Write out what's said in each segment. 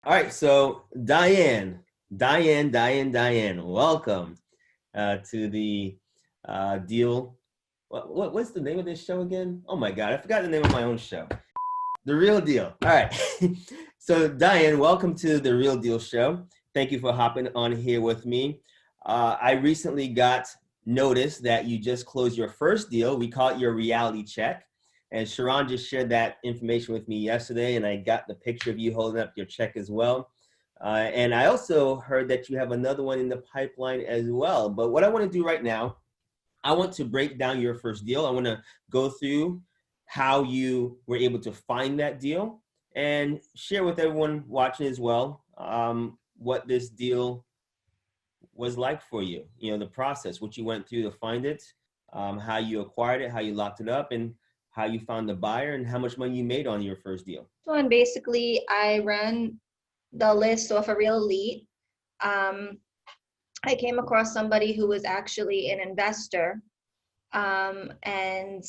All right, so Diane, welcome to the deal. What's the name of this show again? Oh my God, I forgot the name of my own show. The Real Deal. All right. So Diane, welcome to the Real Deal show. Thank you for hopping on here with me. I recently got notice that you just closed your first deal. We call it your reality check. And Sharon just shared that information with me yesterday, and I got the picture of you holding up your check as well. And I also heard that you have another one in the pipeline as well. But what I want to do right now, I want to break down your first deal. I want to go through how you were able to find that deal and share with everyone watching as well what this deal was like for you. You know, the process, what you went through to find it, how you acquired it, how you locked it up, and how you found the buyer and how much money you made on your first deal. So, and basically, I ran the list off a Real Elite. Um, I came across somebody who was actually an investor, and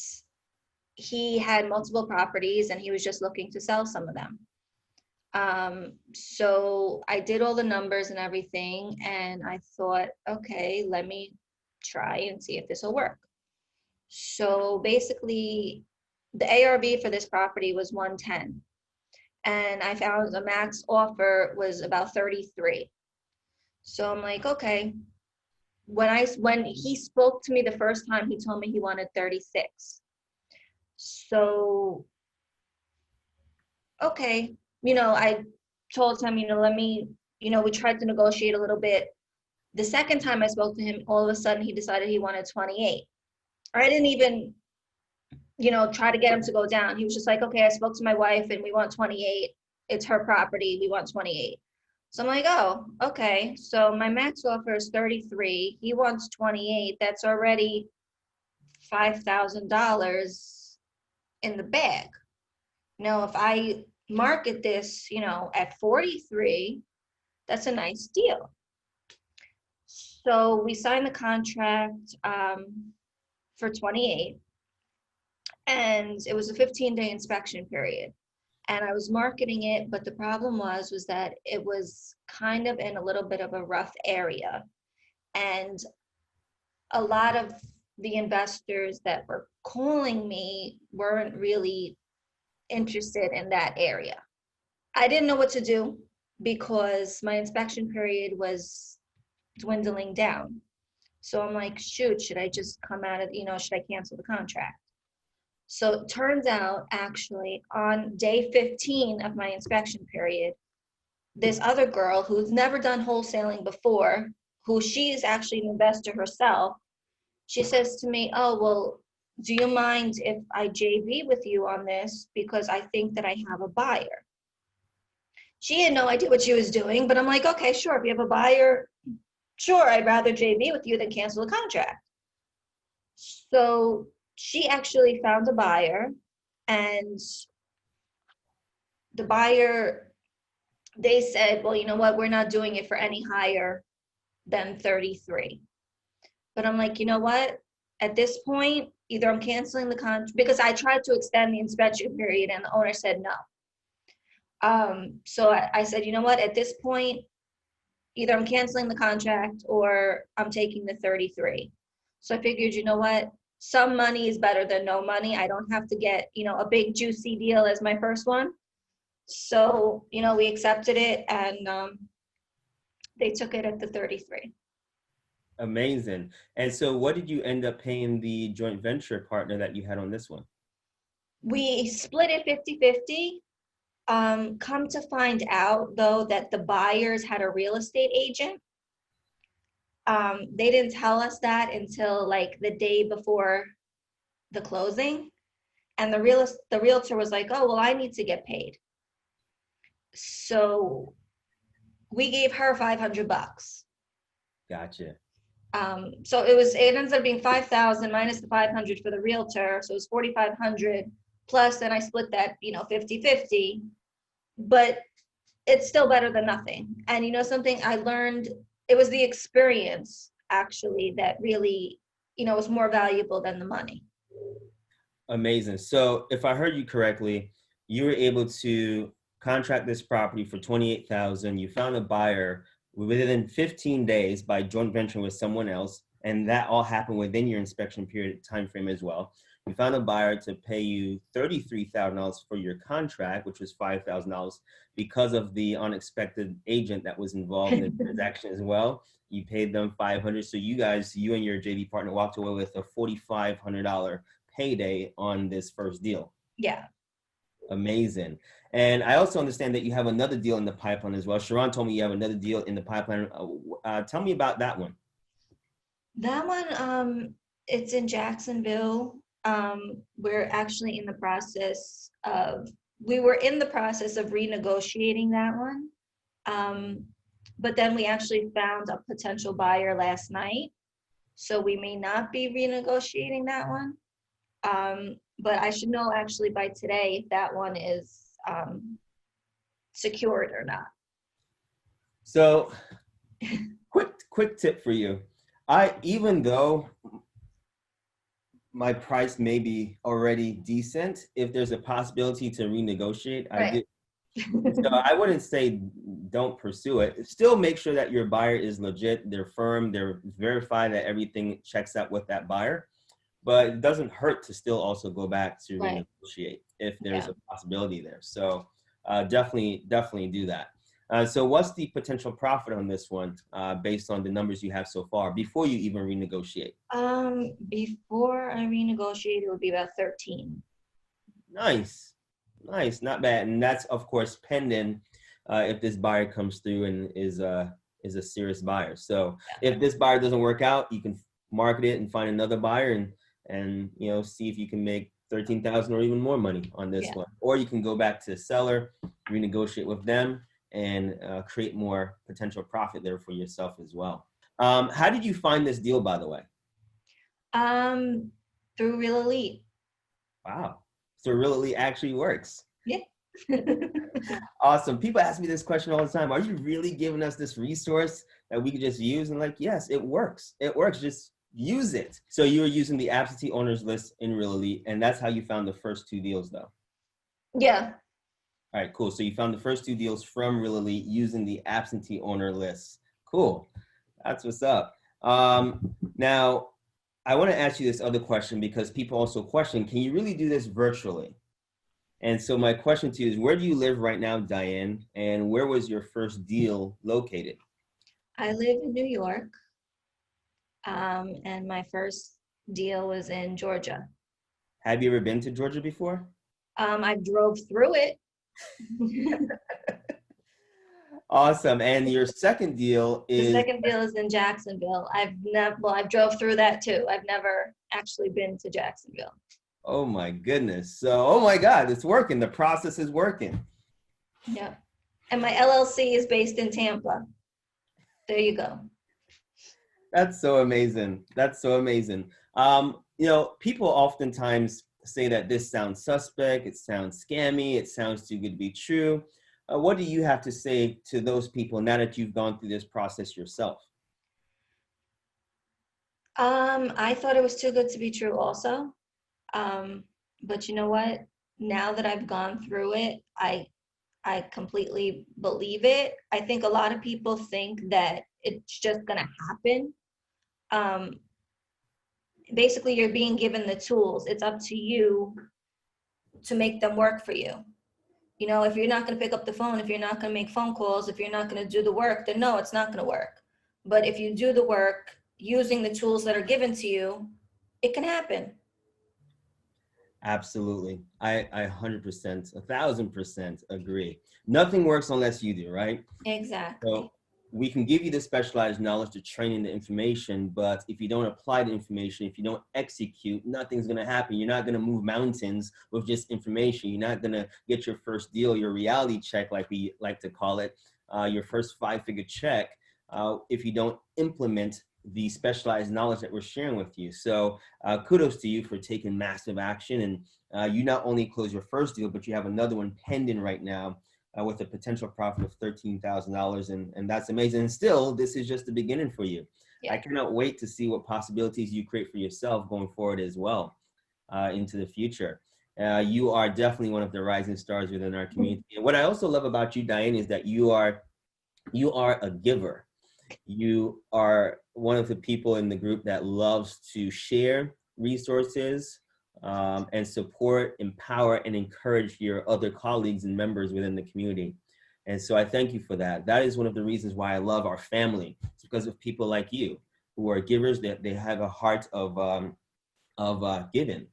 he had multiple properties, and he was just looking to sell some of them. So I did all the numbers and everything, and I thought, okay, let me try and see if this will work. So basically, the ARV for this property was 110, and I found the max offer was about 33. So I'm like, okay. When he spoke to me the first time, he told me he wanted 36. So okay, I told him, let me, we tried to negotiate a little bit. The second time I spoke to him, all of a sudden he decided he wanted 28. I didn't even, try to get him to go down. He was just like, okay, I spoke to my wife and we want 28. It's her property. We want 28. So I'm like, oh, okay. So my max offer is 33. He wants 28. That's already $5,000 in the bag. If I market this, at 43, that's a nice deal. So we signed the contract for 28, and it was a 15-day inspection period. And I was marketing it, but the problem was that it was kind of in a little bit of a rough area. And a lot of the investors that were calling me weren't really interested in that area. I didn't know what to do because my inspection period was dwindling down. So I'm like, shoot, should I just come out of, should I cancel the contract? So it turns out, actually, on day 15 of my inspection period, this other girl who's never done wholesaling before, who she is actually an investor herself, she says to me, oh, well, do you mind if I JV with you on this? Because I think that I have a buyer. She had no idea what she was doing, but I'm like, okay, sure. If you have a buyer, sure, I'd rather JV with you than cancel the contract. So she actually found a buyer, and the buyer, they said, well, you know what? We're not doing it for any higher than 33. But I'm like, you know what? At this point, either I'm canceling the contract, because I tried to extend the inspection period and the owner said no. So I said, you know what, at this point, either I'm canceling the contract or I'm taking the 33. So I figured, you know what, some money is better than no money. I don't have to get, a big juicy deal as my first one. So, we accepted it, and they took it at the 33. Amazing. And so what did you end up paying the joint venture partner that you had on this one? We split it 50-50. Come to find out, though, that the buyers had a real estate agent. They didn't tell us that until like the day before the closing. And the realtor was like, oh, well, I need to get paid. So we gave her $500. Gotcha. So it ends up being 5,000 minus the 500 for the realtor. So it was 4,500 plus, then I split that, 50-50. But it's still better than nothing. And something I learned, it was the experience actually that really, was more valuable than the money. Amazing. So if I heard you correctly, you were able to contract this property for $28,000. You found a buyer within 15 days by joint venture with someone else, and that all happened within your inspection period time frame as well. You found a buyer to pay you $33,000 for your contract, which was $5,000 because of the unexpected agent that was involved in the transaction as well. You paid them $500. So you and your JV partner walked away with a $4,500 payday on this first deal. Yeah. Amazing. And I also understand that you have another deal in the pipeline as well. Sharon told me you have another deal in the pipeline. Tell me about that one. That one, it's in Jacksonville. We're actually in the process of, we were in the process of renegotiating that one. But then we actually found a potential buyer last night. So we may not be renegotiating that one. But I should know actually by today if that one is secured or not. So quick tip for you. Even though my price may be already decent, if there's a possibility to renegotiate, Right. So I wouldn't say don't pursue it. Still make sure that your buyer is legit, they're firm, they're verified that everything checks out with that buyer. But it doesn't hurt to still also go back to Right. renegotiate if there's a possibility there. So definitely do that. So what's the potential profit on this one based on the numbers you have so far before you even renegotiate? Before I renegotiate, it would be about 13. Nice, not bad. And that's of course pending if this buyer comes through and is a serious buyer. So if this buyer doesn't work out, you can market it and find another buyer and see if you can make 13,000 or even more money on this one. Or you can go back to the seller, renegotiate with them, and create more potential profit there for yourself as well. How did you find this deal, by the way? Through Real Elite. Wow. So Real Elite actually works. Yeah. Awesome. People ask me this question all the time. Are you really giving us this resource that we could just use? And like, yes, it works. It works. Just use it. So you were using the absentee owners list in Real Elite, and that's how you found the first two deals though? Yeah. All right, cool. So you found the first two deals from Real Elite using the absentee owner list. Cool. That's what's up. Now, I want to ask you this other question because people also question, can you really do this virtually? And so my question to you is, where do you live right now, Diane? And where was your first deal located? I live in New York. And my first deal was in Georgia. Have you ever been to Georgia before? I drove through it. Awesome. And your second deal is? The second deal is in Jacksonville. I drove through that too. I've never actually been to Jacksonville. Oh my goodness. So, oh my God, it's working. The process is working. Yeah. And my LLC is based in Tampa. There you go. That's so amazing. That's so amazing. People oftentimes say that this sounds suspect, it sounds scammy, it sounds too good to be true. What do you have to say to those people now that you've gone through this process yourself? I thought it was too good to be true also. But you know what? Now that I've gone through it, I completely believe it. I think a lot of people think that it's just gonna happen. Basically, you're being given the tools. It's up to you to make them work for you. If you're not going to pick up the phone, if you're not going to make phone calls, if you're not going to do the work, then no, it's not going to work. But if you do the work using the tools that are given to you, it can happen. Absolutely. I 100%, 1,000% agree. Nothing works unless you do, right? Exactly. So we can give you the specialized knowledge, the training, the information, but if you don't apply the information, if you don't execute, nothing's going to happen. You're not going to move mountains with just information. You're not going to get your first deal, your reality check, like we like to call it, your first 5-figure check, if you don't implement the specialized knowledge that we're sharing with you. So kudos to you for taking massive action. And you not only close your first deal, but you have another one pending right now with a potential profit of $13,000. And that's amazing. And still, this is just the beginning for you. Yeah. I cannot wait to see what possibilities you create for yourself going forward as well into the future. You are definitely one of the rising stars within our community. And what I also love about you, Diane, is that you are a giver. You are one of the people in the group that loves to share resources, and support, empower, and encourage your other colleagues and members within the community. And so I thank you for that. That is one of the reasons why I love our family. It's because of people like you who are givers, that they have a heart of giving.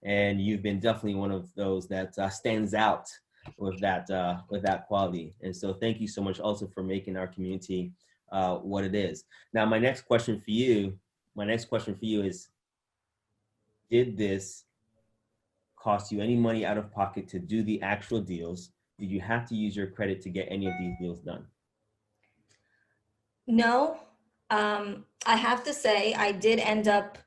And you've been definitely one of those that stands out with that quality. And so thank you so much also for making our community what it is. Now, my next question for you is, did this cost you any money out of pocket to do the actual deals? Did you have to use your credit to get any of these deals done? No, I have to say I did end up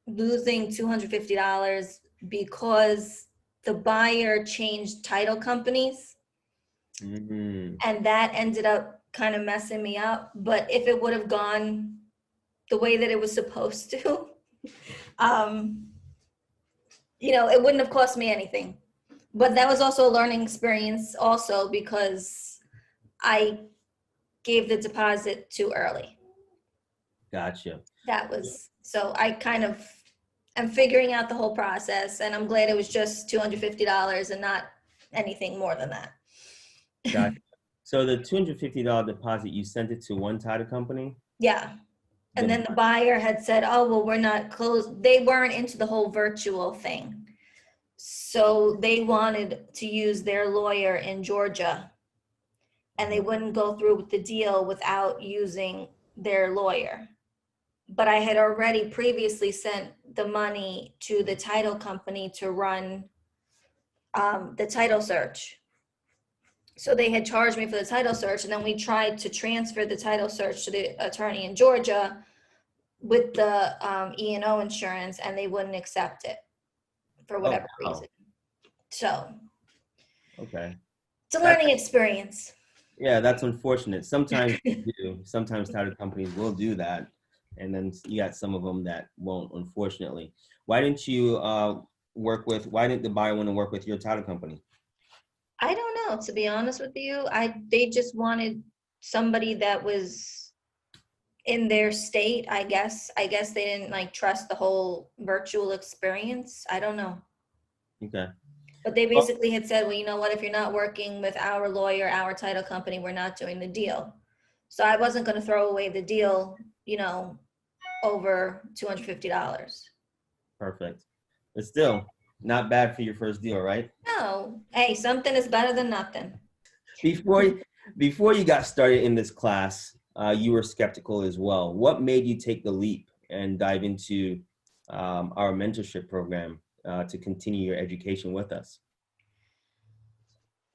losing $250 because the buyer changed title companies, Mm-hmm. and that ended up kind of messing me up. But if it would have gone the way that it was supposed to, um, it wouldn't have cost me anything. But that was also a learning experience also, because I gave the deposit too early. Gotcha. So I kind of am figuring out the whole process, and I'm glad it was just $250 and not anything more than that. Gotcha. So the $250 deposit, you sent it to one title company? Yeah. And then the buyer had said, oh, well, we're not closed. They weren't into the whole virtual thing. So they wanted to use their lawyer in Georgia, and they wouldn't go through with the deal without using their lawyer. But I had already previously sent the money to the title company to run the title search. So they had charged me for the title search, and then we tried to transfer the title search to the attorney in Georgia with the E&O insurance, and they wouldn't accept it for whatever reason. So Okay. It's a learning experience. Yeah, that's unfortunate. Sometimes they do. Sometimes title companies will do that, and then you got some of them that won't, unfortunately. Why didn't the buyer want to work with your title company? I don't know, to be honest with you. They just wanted somebody that was in their state, I guess. I guess they didn't trust the whole virtual experience. I don't know. Okay. But they basically had said, well, you know what, if you're not working with our lawyer, our title company, we're not doing the deal. So I wasn't going to throw away the deal, over $250. Perfect. But still, not bad for your first deal, right? No. Hey, something is better than nothing. Before you got started in this class, you were skeptical as well. What made you take the leap and dive into our mentorship program to continue your education with us?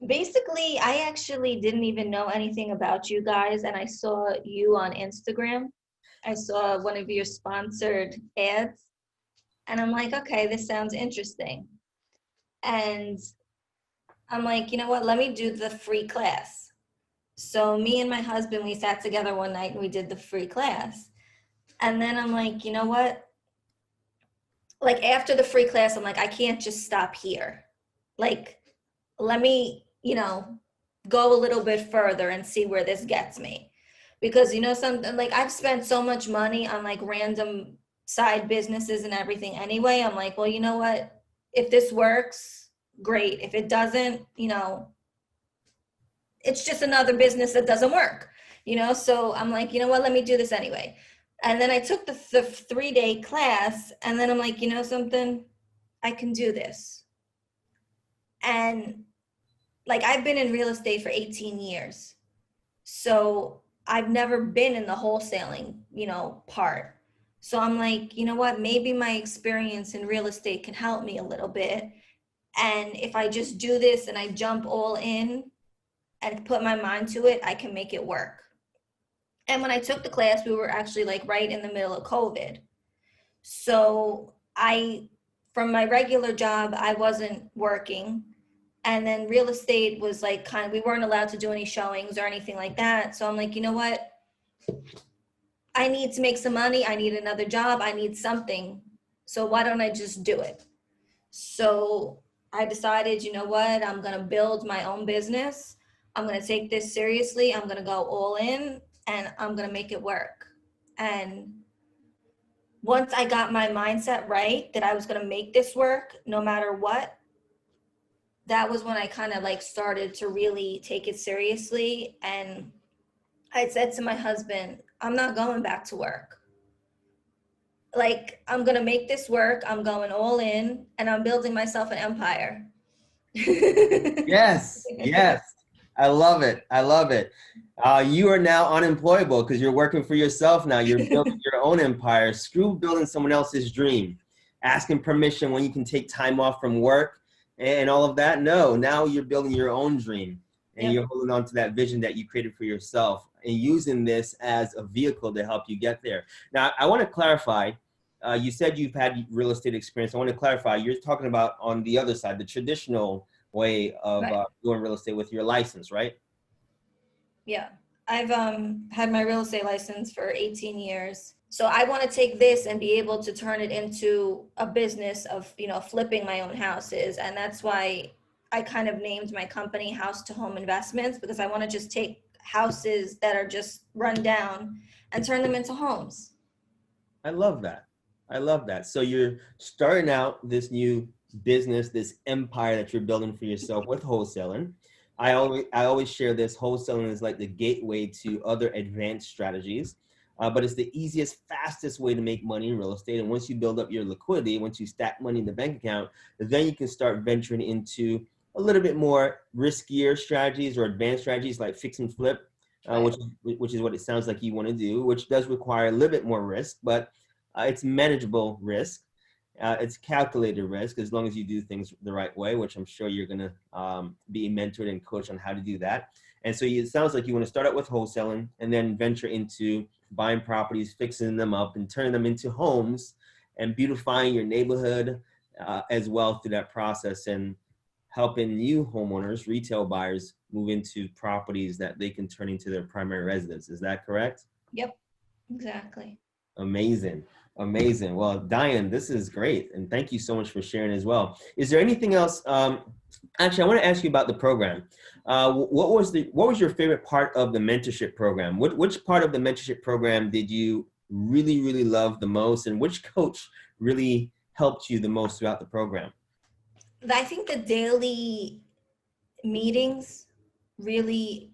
Basically, I actually didn't even know anything about you guys, and I saw you on Instagram. I saw one of your sponsored ads, and I'm like, okay, this sounds interesting. And I'm like, you know what, let me do the free class. So me and my husband, we sat together one night and we did the free class. And then I'm like, you know what? After the free class, I'm like, I can't just stop here. Let me, go a little bit further and see where this gets me. Because, something I've spent so much money on random side businesses and everything anyway. I'm like, well, you know what? If this works, great. If it doesn't, it's just another business that doesn't work, So I'm like, you know what? Let me do this anyway. And then I took the 3-day class, and then I'm like, something, I can do this. And I've been in real estate for 18 years. So I've never been in the wholesaling, part. So I'm like, you know what? Maybe my experience in real estate can help me a little bit. And if I just do this and I jump all in and put my mind to it, I can make it work. And when I took the class, we were actually right in the middle of COVID. So from my regular job, I wasn't working. And then real estate was we weren't allowed to do any showings or anything like that. So I'm like, you know what? I need to make some money. I need another job. I need something. So why don't I just do it? So I decided, you know what, I'm going to build my own business. I'm going to take this seriously. I'm going to go all in and I'm going to make it work. And once I got my mindset right that I was going to make this work no matter what, that was when I kind of like started to really take it seriously. And I said to my husband, I'm not going back to work. Like, I'm going to make this work. I'm going all in and I'm building myself an empire. Yes, yes. I love it. I love it. You are now unemployable because you're working for yourself now. You're building your own empire. Screw building someone else's dream. Asking permission when you can take time off from work and all of that. No, now you're building your own dream and Yep. you're holding on to that vision that you created for yourself and using this as a vehicle to help you get there. Now, I want to clarify. You said you've had real estate experience. I want to clarify. You're talking about on the other side, the traditional way of Right. doing real estate with your license, right? Yeah. I've had my real estate license for 18 years. So I want to take this and be able to turn it into a business of, you know, flipping my own houses. And that's why I kind of named my company House to Home Investments, because I want to just take houses that are just run down and turn them into homes. I love that. I love that. So you're starting out this new business, this empire that you're building for yourself with wholesaling. I always share this. Wholesaling is like the gateway to other advanced strategies, but it's the easiest, fastest way to make money in real estate. And once you build up your liquidity, once you stack money in the bank account, then you can start venturing into a little bit more riskier strategies or advanced strategies like fix and flip, Right. which is what it sounds like you want to do, which does require a little bit more risk, but it's manageable risk. It's calculated risk as long as you do things the right way, which I'm sure you're going to be mentored and coached on how to do that. And so it sounds like you want to start out with wholesaling and then venture into buying properties, fixing them up and turning them into homes and beautifying your neighborhood as well through that process and helping new homeowners, retail buyers move into properties that they can turn into their primary residence. Is that correct? Yep. Exactly. Amazing. Amazing. Well, Diane, this is great. And thank you so much for sharing as well. Is there anything else? Actually, I want to ask you about the program. What was your favorite part of the mentorship program? Which part of the mentorship program did you really, really love the most? And which coach really helped you the most throughout the program? I think the daily meetings really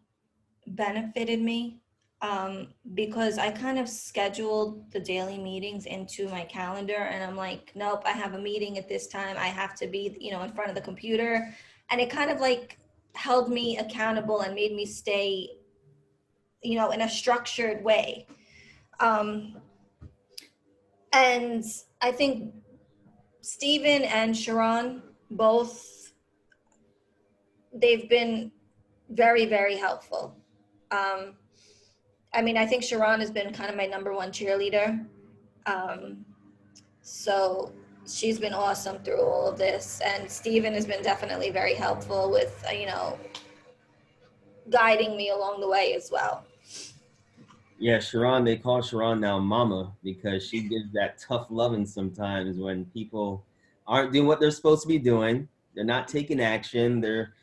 benefited me, because I kind of scheduled the daily meetings into my calendar and I'm like, nope, I have a meeting at this time. I have to be, you know, in front of the computer. And it kind of like held me accountable and made me stay, you know, in a structured way. Um, and I think Stephen and Sharon both, they've been very, very helpful. Um, I mean, I think Sharon has been kind of my number one cheerleader. Um, so she's been awesome through all of this. And Steven has been definitely very helpful with, you know, guiding me along the way as well. Yeah, Sharon, they call Sharon now Mama because she gives that tough loving sometimes when people aren't doing what they're supposed to be doing. They're not taking action. They're,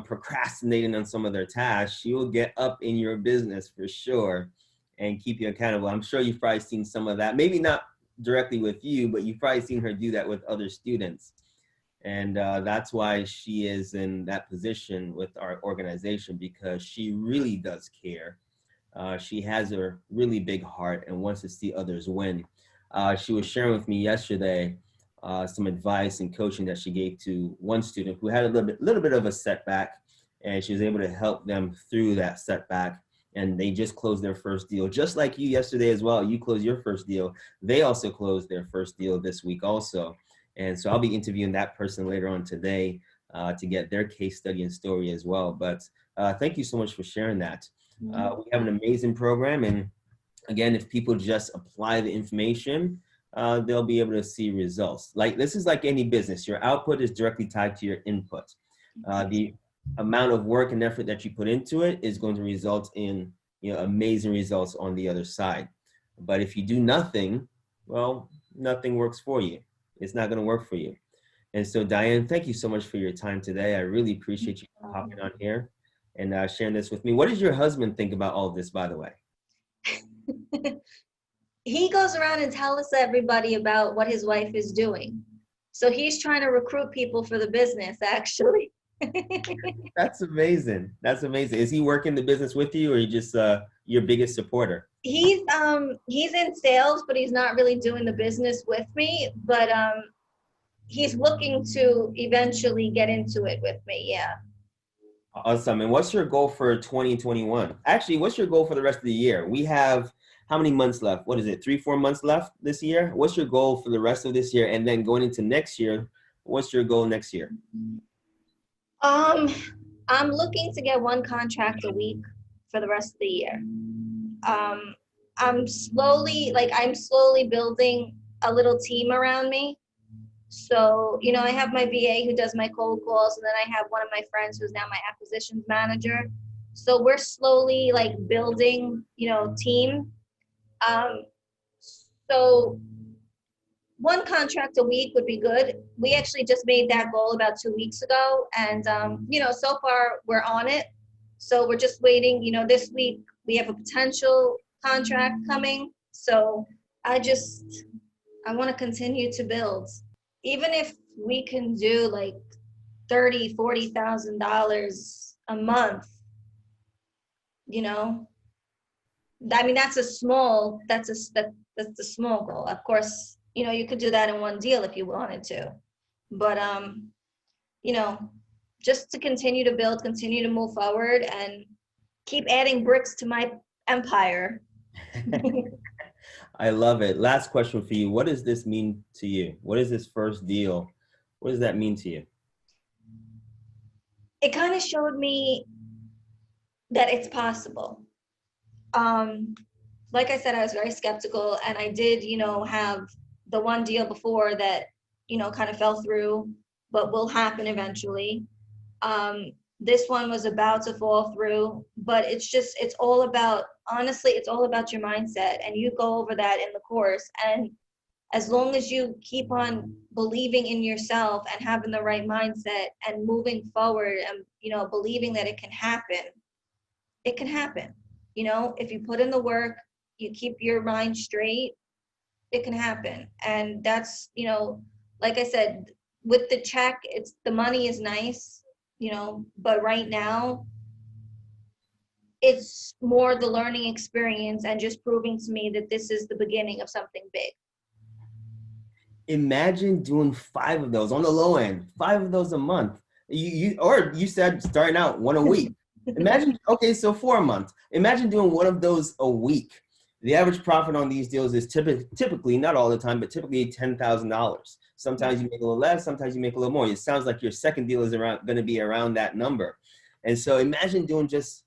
procrastinating on some of their tasks. She will get up in your business for sure and keep you accountable. I'm sure you've probably seen some of that. Maybe not directly with you, but you've probably seen her do that with other students. And that's why she is in that position with our organization because she really does care. She has a really big heart and wants to see others win. She was sharing with me yesterday some advice and coaching that she gave to one student who had a little bit of a setback, and she was able to help them through that setback. And they just closed their first deal, just like you yesterday as well. You closed your first deal. They also closed their first deal this week also. And so I'll be interviewing that person later on today to get their case study and story as well. But thank you so much for sharing that. We have an amazing program. And again, if people just apply the information, they'll be able to see results. Like this is like any business. Your output is directly tied to your input. The amount of work and effort that you put into it is going to result in amazing results on the other side. But if you do nothing, well, nothing works for you. It's not going to work for you. And so, Diane, thank you so much for your time today. I really appreciate you hopping on here and sharing this with me. What does your husband think about all of this, by the way? He goes around and tells everybody about what his wife is doing. So he's trying to recruit people for the business, actually. That's amazing. That's amazing. Is he working the business with you, or you just your biggest supporter? He's in sales, but he's not really doing the business with me. But he's looking to eventually get into it with me. Yeah. Awesome. And what's your goal for 2021? Actually, what's your goal for the rest of the year? We have how many months left? What is it? 3, 4 months left this year? What's your goal for the rest of this year? And then going into next year, what's your goal next year? I'm looking to get one contract a week for the rest of the year. I'm slowly building a little team around me. So, I have my VA who does my cold calls, and then I have one of my friends who's now my acquisitions manager. So we're slowly building, team. So one contract a week would be good. We actually just made that goal about 2 weeks ago, and so far we're on it. So we're just waiting. This week we have a potential contract coming. So I want to continue to build. Even if we can do $30,000, $40,000 a month, that's a small goal. Of course, you could do that in one deal if you wanted to, but just to continue to build, continue to move forward, and keep adding bricks to my empire. I love it. Last question for you. What does this mean to you? What is this first deal? What does that mean to you? It kind of showed me that it's possible. Like I said, I was very skeptical, and I did, have the one deal before that, kind of fell through, but will happen eventually. This one was about to fall through, but it's all about your mindset, and you go over that in the course. And as long as you keep on believing in yourself and having the right mindset and moving forward and, believing that it can happen. If you put in the work, you keep your mind straight, it can happen. And that's, like I said, with the check, the money is nice, but right now it's more the learning experience and just proving to me that this is the beginning of something big. Imagine doing 5 of those on the low end, 5 of those a month. You said starting out 1 a week. Imagine, okay, so 4 a month. Imagine doing 1 of those a week. The average profit on these deals is typically, not all the time, but typically $10,000. Sometimes you make a little less, sometimes you make a little more. It sounds like your second deal is going to be around that number. And so imagine doing just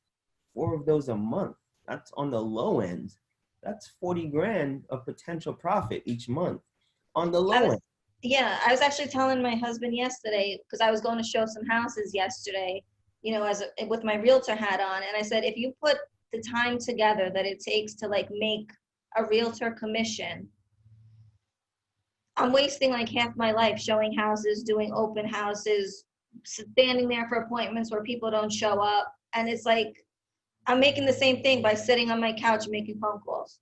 4 of those a month. That's on the low end. That's 40 grand of potential profit each month on the low end. Yeah, I was actually telling my husband yesterday, because I was going to show some houses yesterday, with my realtor hat on. And I said, if you put the time together that it takes to make a realtor commission, I'm wasting half my life showing houses, doing open houses, standing there for appointments where people don't show up. And it's I'm making the same thing by sitting on my couch making phone calls.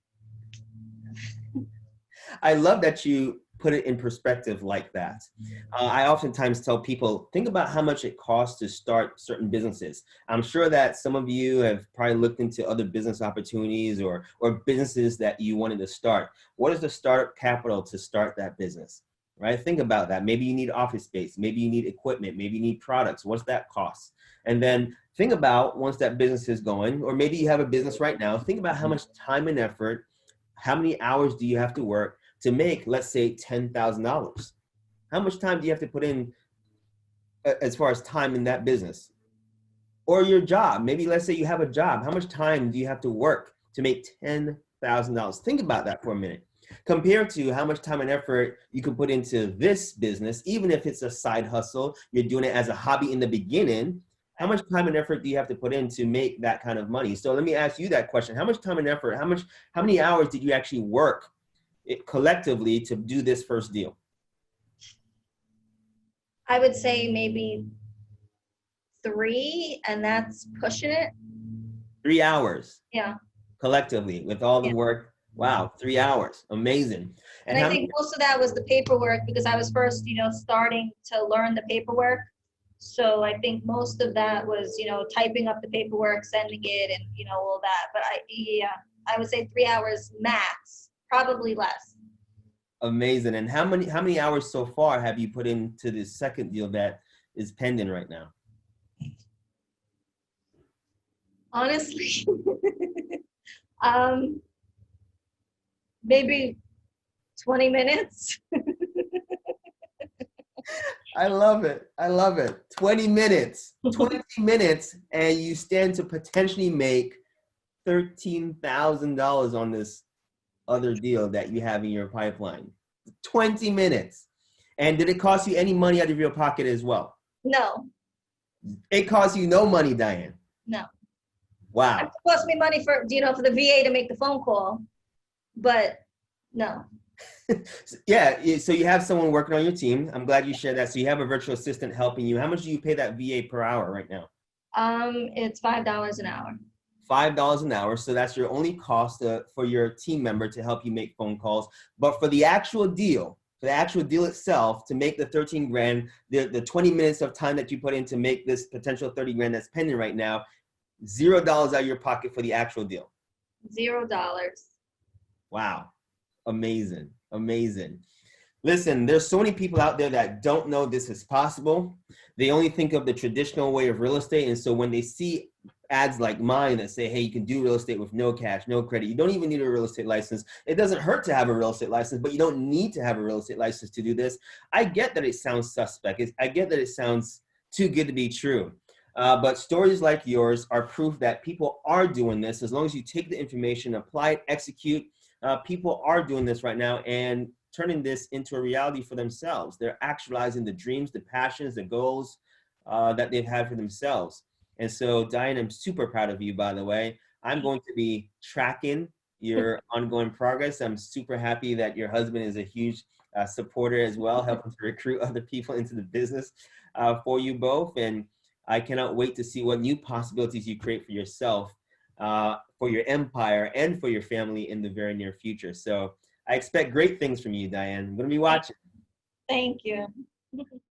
I love that you put it in perspective like that. I oftentimes tell people, think about how much it costs to start certain businesses. I'm sure that some of you have probably looked into other business opportunities or businesses that you wanted to start. What is the startup capital to start that business, right? Think about that. Maybe you need office space. Maybe you need equipment. Maybe you need products. What's that cost? And then think about once that business is going, or maybe you have a business right now, think about how much time and effort, how many hours do you have to work to make, let's say, $10,000. How much time do you have to put in as far as time in that business? Or your job, maybe let's say you have a job. How much time do you have to work to make $10,000? Think about that for a minute. Compared to how much time and effort you can put into this business, even if it's a side hustle, you're doing it as a hobby in the beginning. How much time and effort do you have to put in to make that kind of money? So let me ask you that question. How much time and effort, how many hours did you actually work collectively to do this first deal? I would say maybe 3, and that's pushing it. 3 hours Yeah. collectively with all the Yeah. work. Wow, 3 hours. Amazing. And And I how many? think most of that was the paperwork because I was first, starting to learn the paperwork. So I think most of that was, typing up the paperwork, sending it, and all that. But yeah, I would say 3 hours max, probably less. Amazing. And how many hours so far have you put into this second deal that is pending right now? Honestly, um, maybe 20 minutes. I love it. I love it. 20 minutes. 20 minutes, and you stand to potentially make $13,000 on this other deal that you have in your pipeline. 20 minutes. And did it cost you any money out of your pocket as well? No, It cost you no money, Diane. no. It Wow. cost me money for the VA to make the phone call, but no. Yeah, so you have someone working on your team. I'm glad you shared that. So you have a virtual assistant helping you. How much do you pay that VA per hour right now? It's $5 an hour. $5 an hour. So that's your only cost for your team member to help you make phone calls. But for the actual deal, itself, to make the 13 grand, the 20 minutes of time that you put in to make this potential 30 grand that's pending right now, $0 out of your pocket for the actual deal. $0. Wow. Amazing. Amazing. Listen, there's so many people out there that don't know this is possible. They only think of the traditional way of real estate. And so when they see ads like mine that say, hey, you can do real estate with no cash, no credit, you don't even need a real estate license. It doesn't hurt to have a real estate license, but you don't need to have a real estate license to do this. I get that it sounds suspect. I get that it sounds too good to be true. But stories like yours are proof that people are doing this. As long as you take the information, apply it, execute, people are doing this right now and turning this into a reality for themselves. They're actualizing the dreams, the passions, the goals that they've had for themselves. And so, Diane, I'm super proud of you, by the way. I'm going to be tracking your ongoing progress. I'm super happy that your husband is a huge supporter as well, helping to recruit other people into the business for you both. And I cannot wait to see what new possibilities you create for yourself, for your empire, and for your family in the very near future. So I expect great things from you, Diane. I'm going to be watching. Thank you.